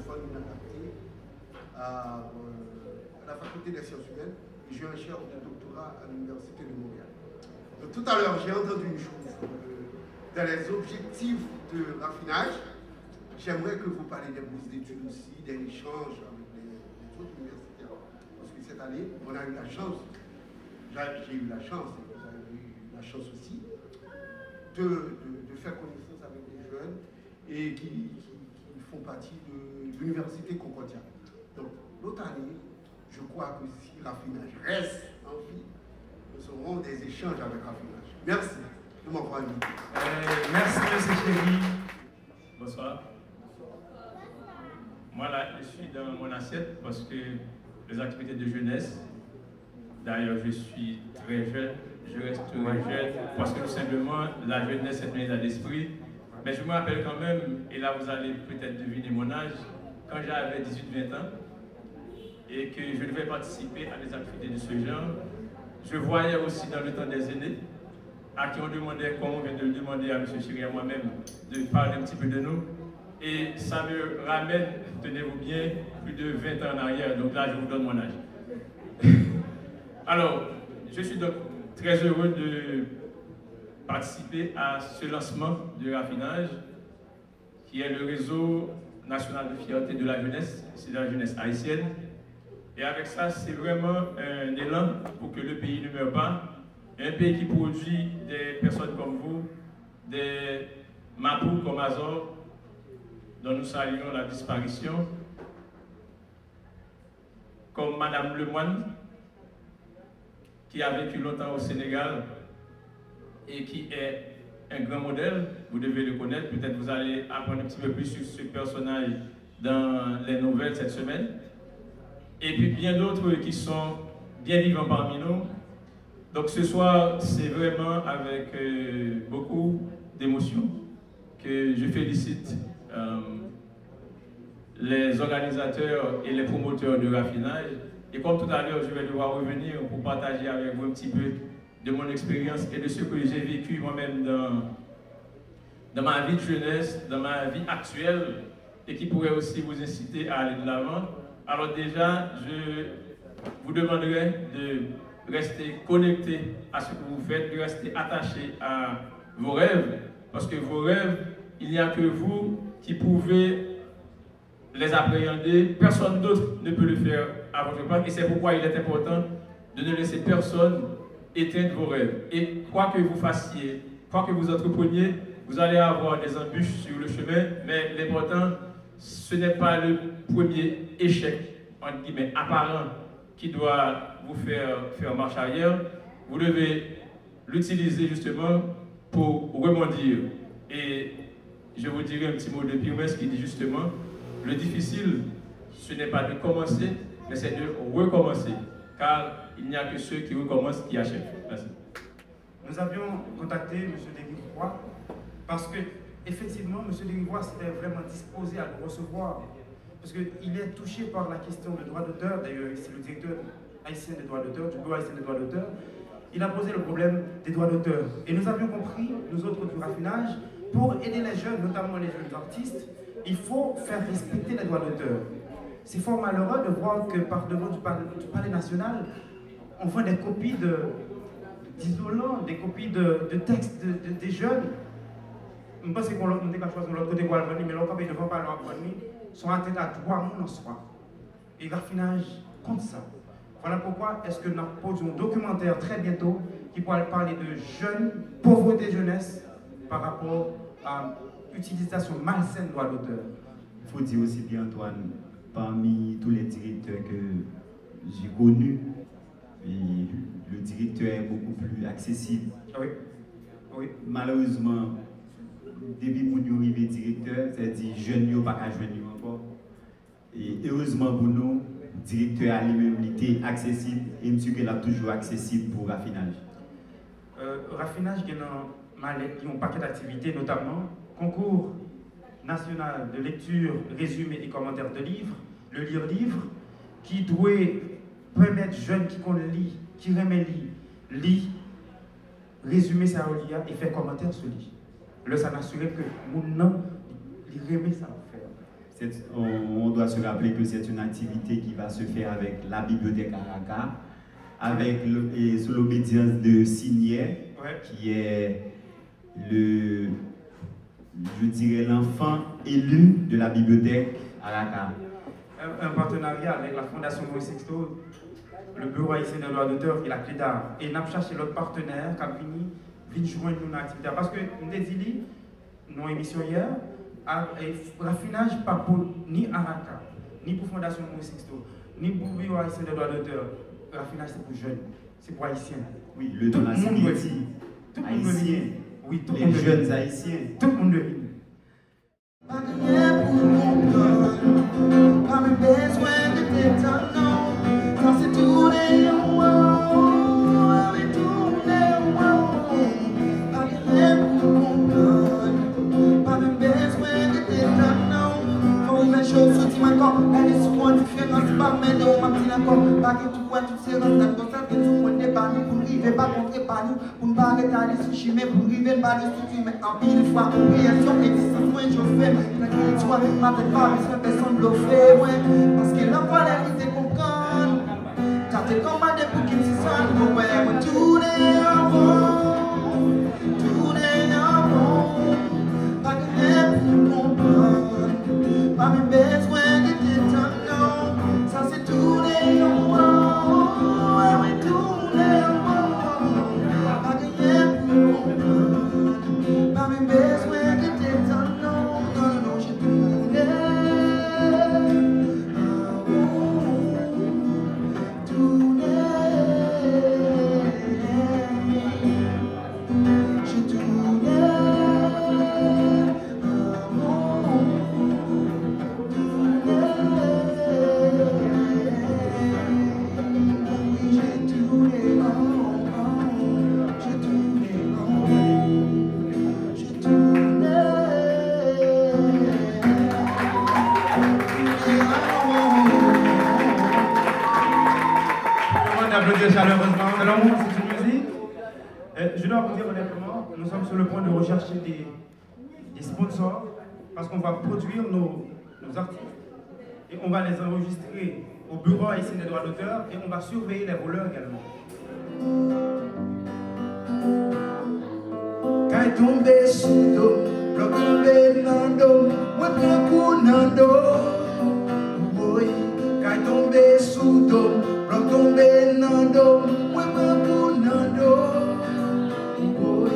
francophone inadapté à la faculté des sciences humaines et j'ai un cher de doctorat à l'université de Montréal. Donc, tout à l'heure, j'ai entendu une chose. Dans les objectifs de raffinage, j'aimerais que vous parliez des bourses d'études aussi, des échanges avec les autres universitaires. Parce que cette année, on a eu la chance, j'ai eu la chance, et vous avez eu la chance aussi, de faire connaissance avec des jeunes et qui font partie de l'université Concordia. Donc, l'autre année, je crois que si raffinage reste en vie, nous aurons des échanges avec raffinage. Merci de m'avoir invité. Merci, M. Chéri. Bonsoir. Moi, là, je suis dans mon assiette parce que les activités de jeunesse, d'ailleurs, je suis très jeune, je reste très jeune parce que tout simplement, la jeunesse est un état d'esprit. Mais je me rappelle quand même, et là vous allez peut-être deviner mon âge, quand j'avais 18-20 ans et que je devais participer à des activités de ce genre, je voyais aussi dans le temps des aînés à qui on demandait, comme on vient de le demander à M. Chéri et à moi-même, de parler un petit peu de nous. Et ça me ramène, tenez-vous bien, plus de 20 ans en arrière, donc là je vous donne mon âge. Alors, je suis donc très heureux de participer à ce lancement du raffinage, qui est le réseau national de fierté de la jeunesse, c'est la jeunesse haïtienne. Et avec ça, c'est vraiment un élan pour que le pays ne meure pas. Un pays qui produit des personnes comme vous, des Mapou comme Azor, dont nous saluons la disparition, comme Madame Lemoine, qui a vécu longtemps au Sénégal et qui est un grand modèle, vous devez le connaître, peut-être vous allez apprendre un petit peu plus sur ce personnage dans les nouvelles cette semaine. Et puis bien d'autres qui sont bien vivants parmi nous. Donc ce soir, c'est vraiment avec beaucoup d'émotion que je félicite les organisateurs et les promoteurs de raffinage. Et comme tout à l'heure, je vais devoir revenir pour partager avec vous un petit peu de mon expérience et de ce que j'ai vécu moi-même dans ma vie de jeunesse, dans ma vie actuelle, et qui pourrait aussi vous inciter à aller de l'avant. Alors déjà, je vous demanderai de rester connecté à ce que vous faites, de rester attaché à vos rêves, parce que vos rêves, il n'y a que vous qui pouvez les appréhender, personne d'autre ne peut le faire à votre place, et c'est pourquoi il est important de ne laisser personne éteindre vos rêves. Et quoi que vous fassiez, quoi que vous entrepreniez, vous allez avoir des embûches sur le chemin, mais l'important, ce n'est pas le premier échec, entre guillemets, apparent qui doit vous faire marche arrière. Vous devez l'utiliser justement pour rebondir. Et je vous dirai un petit mot de Pyrmès qui dit justement, le difficile, ce n'est pas de commencer, mais c'est de recommencer. Car il n'y a que ceux qui recommencent qui achèvent. Merci. Nous avions contacté M. Desrivois parce que, effectivement, M. Desrivois s'était vraiment disposé à nous recevoir. Parce qu'il est touché par la question des droits d'auteur. D'ailleurs, c'est le directeur haïtien des droits d'auteur, du bureau haïtien des droits d'auteur. Il a posé le problème des droits d'auteur. Et nous avions compris, nous autres du raffinage, pour aider les jeunes, notamment les jeunes artistes, il faut faire respecter les droits d'auteur. C'est fort malheureux de voir que par devant du palais national, on voit des copies d'isolants, des copies de textes des jeunes. Je pense qu'on a choisi de l'autre côté, mais l'autre côté devant pas sont atteints à droit en soi. Et le raffinage contre ça. Voilà pourquoi est-ce que nous posons un documentaire très bientôt qui pourra parler de jeunes, pauvreté jeunesse par rapport à l'utilisation malsaine de droits d'auteur. Il faut dire aussi bien, Antoine, parmi tous les directeurs que j'ai connus, le directeur est beaucoup plus accessible. Oui. Oui. Malheureusement, depuis que nous arrivons directeur, c'est-à-dire jeunes ne pas jouer encore. Et heureusement pour nous, le directeur a lui-même été accessible et M. qu'il a toujours accessible pour raffinage. Raffinage, il y a un paquet d'activités, notamment concours national de lecture, résumé et commentaires de livres, le lire-livre, qui doit permettre jeunes qui lit, qui remet lire, résumer ça au lire et faire commentaire sur lui. Là, ça m'assure que mon nom, il remet ça à faire. on doit se rappeler que c'est une activité qui va se faire avec la bibliothèque Araka, sous l'obédience de Signier, qui est je dirais l'enfant élu de la bibliothèque Araka. Un partenariat avec la Fondation Maurice Sexto, le Bureau haïtien des droits d'auteur et la CLEDA. Et nous avons cherché l'autre partenaire qui a fini de joindre nous dans l'activité. Parce que nous avons dit, dans l'émission hier, raffinage pas pour ni Araka, ni pour Fondation Maurice Sexto, ni pour le Bureau haïtien des droits d'auteur. Raffinage c'est pour jeunes, c'est pour haïtiens. Oui, le don haïtien. Oui, tout les jeunes haïtiens. Tout le monde le vit. Parce que l'envoi la vie te comprendre. Car t'es commandé pour qu'il se sente mauvais. Tourner en rond, pas que rien pour comprendre. Pas mes besoins de t'étonner. Ça c'est tourner en rond, tourner en rond. Pas que rien pour comprendre. Pas mes besoins de t'étonner. Non, j'ai tourné. Chaleureusement. Alors, c'est une musique. Je dois vous dire honnêtement, nous sommes sur le point de rechercher des sponsors parce qu'on va produire nos artistes et on va les enregistrer au Bureau haïtien des droits d'auteur et on va surveiller les voleurs également. Quand tombé sous l'eau, bloc tombé dans l'eau, moi prends coup dans l'eau. Oui, quand tombé sous l'eau, bloc tombé dans l'eau, moi prends coup dans l'eau. Oui,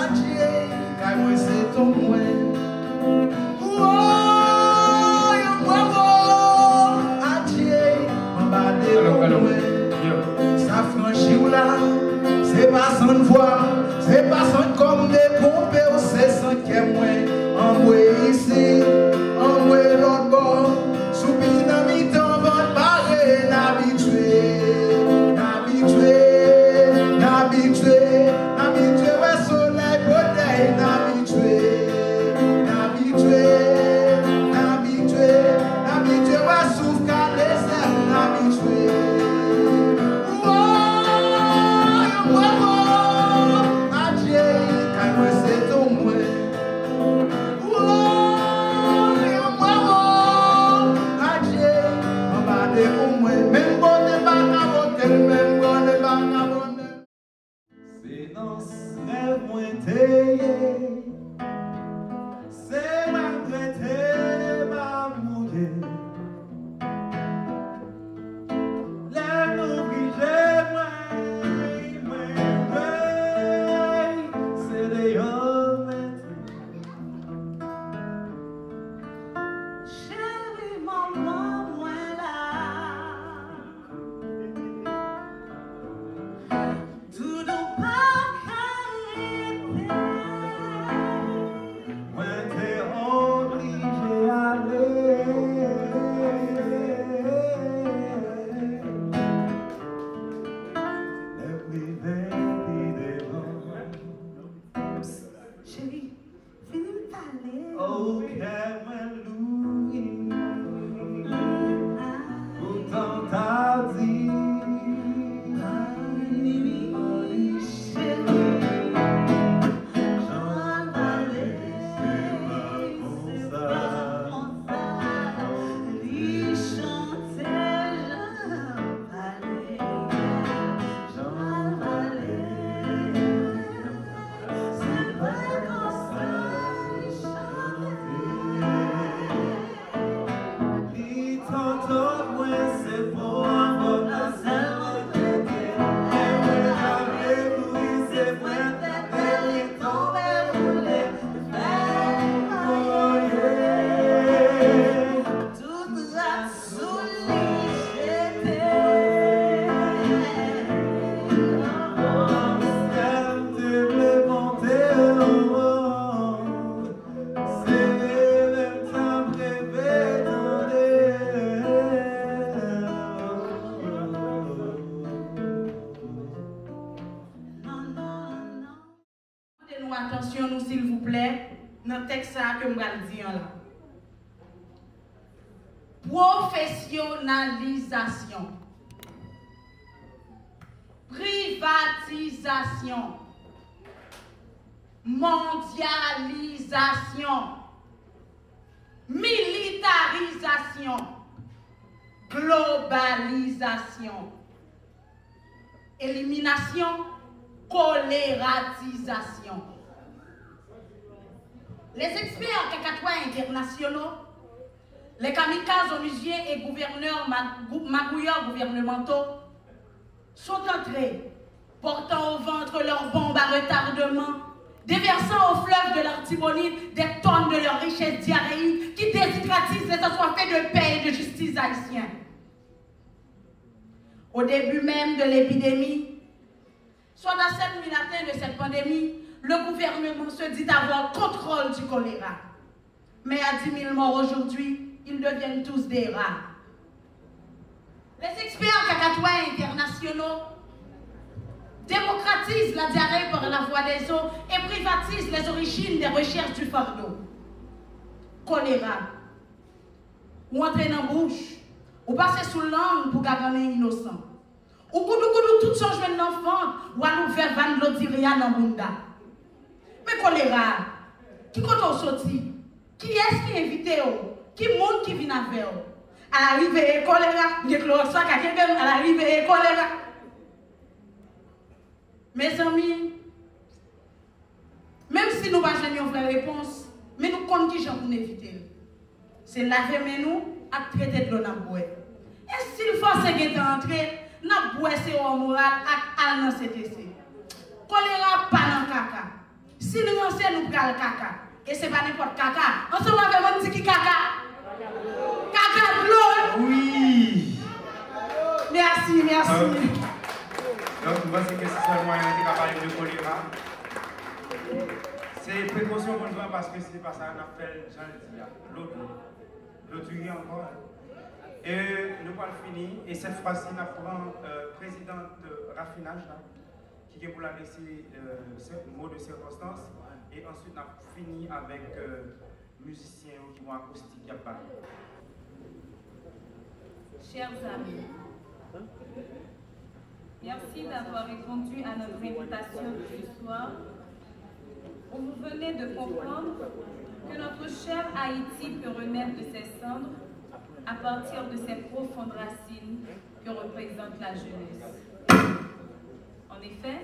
adieu, quand moi c'est ton moi. C'est pas sans voix, c'est pas sans comme des pompes au sein. dans le texte que je vais dire là. Professionnalisation. Privatisation. Mondialisation. Militarisation. Globalisation. Élimination. Colératisation. Les experts cacatois internationaux, les kamikazes onusiens et gouverneurs magouilleurs gouvernementaux sont entrés, portant au ventre leurs bombes à retardement, déversant au fleuve de leur tibonite des tonnes de leurs richesses diarrhéiques qui déshydratisent les assoiffés de paix et de justice haïtiens. Au début même de l'épidémie, soit à 7 000 atteints de cette pandémie, le gouvernement se dit avoir contrôle du choléra. Mais à 10 000 morts aujourd'hui, ils deviennent tous des rats. Les experts cacatois internationaux démocratisent la diarrhée par la voie des eaux et privatisent les origines des recherches du fardeau. Choléra. Ou entrer dans la bouche, ou passer sous langue pour gagner innocent. Ou koudou tout son jeune enfant, ou à nous faire van l'odiria dans Bunda. Mais choléra, qui compte au sorti? Qui est-ce qui est invité? Qui monde qui vient avec vous? À l'arrivée, choléra, il y a ça, à l'arrivée, choléra. Mes amis, même si nous n'avons pas une vraie réponse, mais nous comptons qui j'en pour éviter. C'est laver nous à traiter de l'eau dans le bois. Et s'il faut se entrer, nous bois c'est au moral à dans CTC. Choléra pas dans caca. Si nous lancez nous prenons le caca. Et ce n'est pas n'importe caca. Ensemble avec moi, dit qui caca? Caca de l'eau. Oui. Merci, merci. Donc, moi, c'est que c'est seulement un parler de choléra. C'est précaution pour nous parce que c'est pas ça qu'on appelle, j'en ai dit, l'autre encore. Et nous allons finir. Et cette fois-ci, nous prenons présidente de raffinage là, qui est pour la laisser ce mot de circonstance. Et ensuite, nous avons fini avec musiciens qui vont acoustiquer à parler. Chers amis, merci d'avoir répondu à notre invitation ce soir, où vous venez de comprendre que notre cher Haïti peut renaître de ses cendres à partir de ses profondes racines que représente la jeunesse. En effet,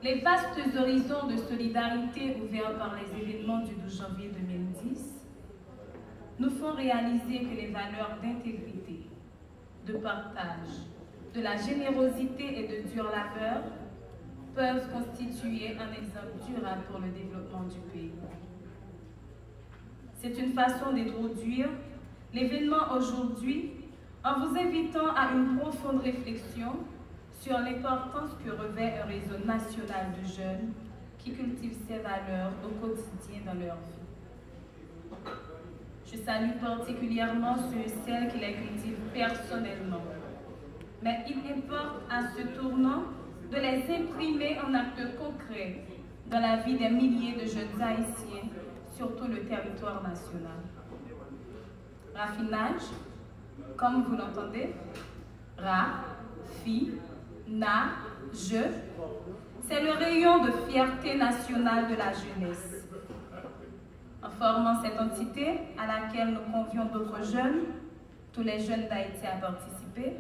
les vastes horizons de solidarité ouverts par les événements du 12 janvier 2010 nous font réaliser que les valeurs d'intégrité, de partage, de la générosité et de dur labeur peuvent constituer un exemple durable pour le développement du pays. C'est une façon d'introduire l'événement aujourd'hui en vous invitant à une profonde réflexion sur l'importance que revêt un réseau national de jeunes qui cultivent ces valeurs au quotidien dans leur vie. Je salue particulièrement ceux et celles qui les cultivent personnellement. Mais il importe à ce tournant de les imprimer en actes concrets dans la vie des milliers de jeunes haïtiens sur tout le territoire national. Raffinage, comme vous l'entendez, je, c'est le rayon de fierté nationale de la jeunesse. En formant cette entité à laquelle nous convions d'autres jeunes, tous les jeunes d'Haïti à participer,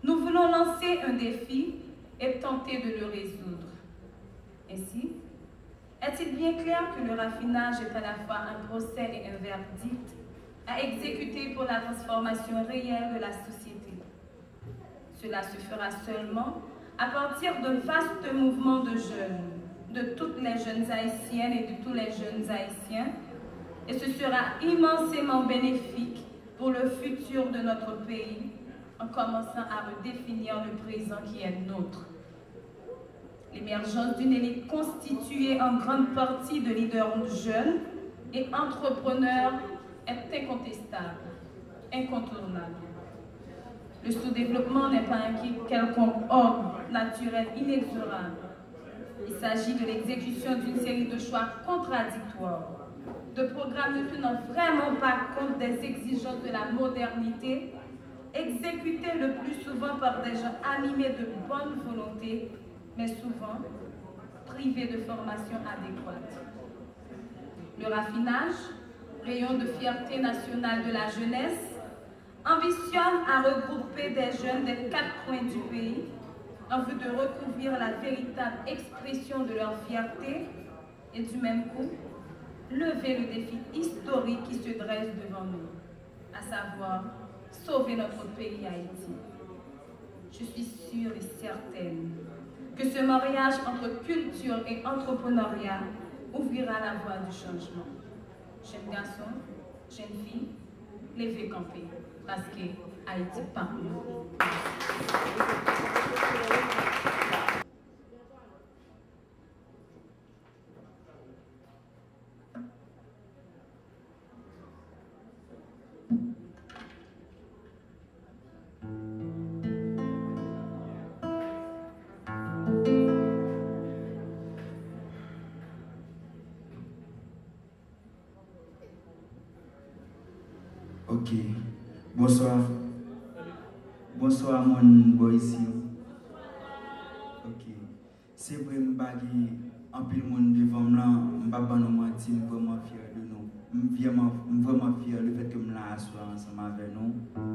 nous voulons lancer un défi et tenter de le résoudre. Ainsi, est-il bien clair que le raffinage est à la fois un procès et un verdict à exécuter pour la transformation réelle de la société? Cela se fera seulement à partir d'un vaste mouvement de jeunes, de toutes les jeunes haïtiennes et de tous les jeunes haïtiens, et ce sera immensément bénéfique pour le futur de notre pays, en commençant à redéfinir le présent qui est nôtre. L'émergence d'une élite constituée en grande partie de leaders jeunes et entrepreneurs est incontestable, incontournable. Le sous-développement n'est pas un quelconque ordre naturel inexorable. Il s'agit de l'exécution d'une série de choix contradictoires, de programmes ne tenant vraiment pas compte des exigences de la modernité, exécutés le plus souvent par des gens animés de bonne volonté, mais souvent privés de formation adéquate. Le raffinage, rayon de fierté nationale de la jeunesse, ambitionne à regrouper des jeunes des 4 coins du pays en vue de recouvrir la véritable expression de leur fierté et du même coup, lever le défi historique qui se dresse devant nous, à savoir sauver notre pays Haïti. Je suis sûre et certaine que ce mariage entre culture et entrepreneuriat ouvrira la voie du changement. Jeunes garçons, jeunes filles, levez camper, parce que Haïti parle. Ok, bonsoir. Bonsoir mon boy ici. Ok, c'est vrai que je un peu de monde devant moi, je ne vais pas mentir, je suis vraiment fier de nous. Je suis vraiment fier du fait que je suis assis ensemble avec nous.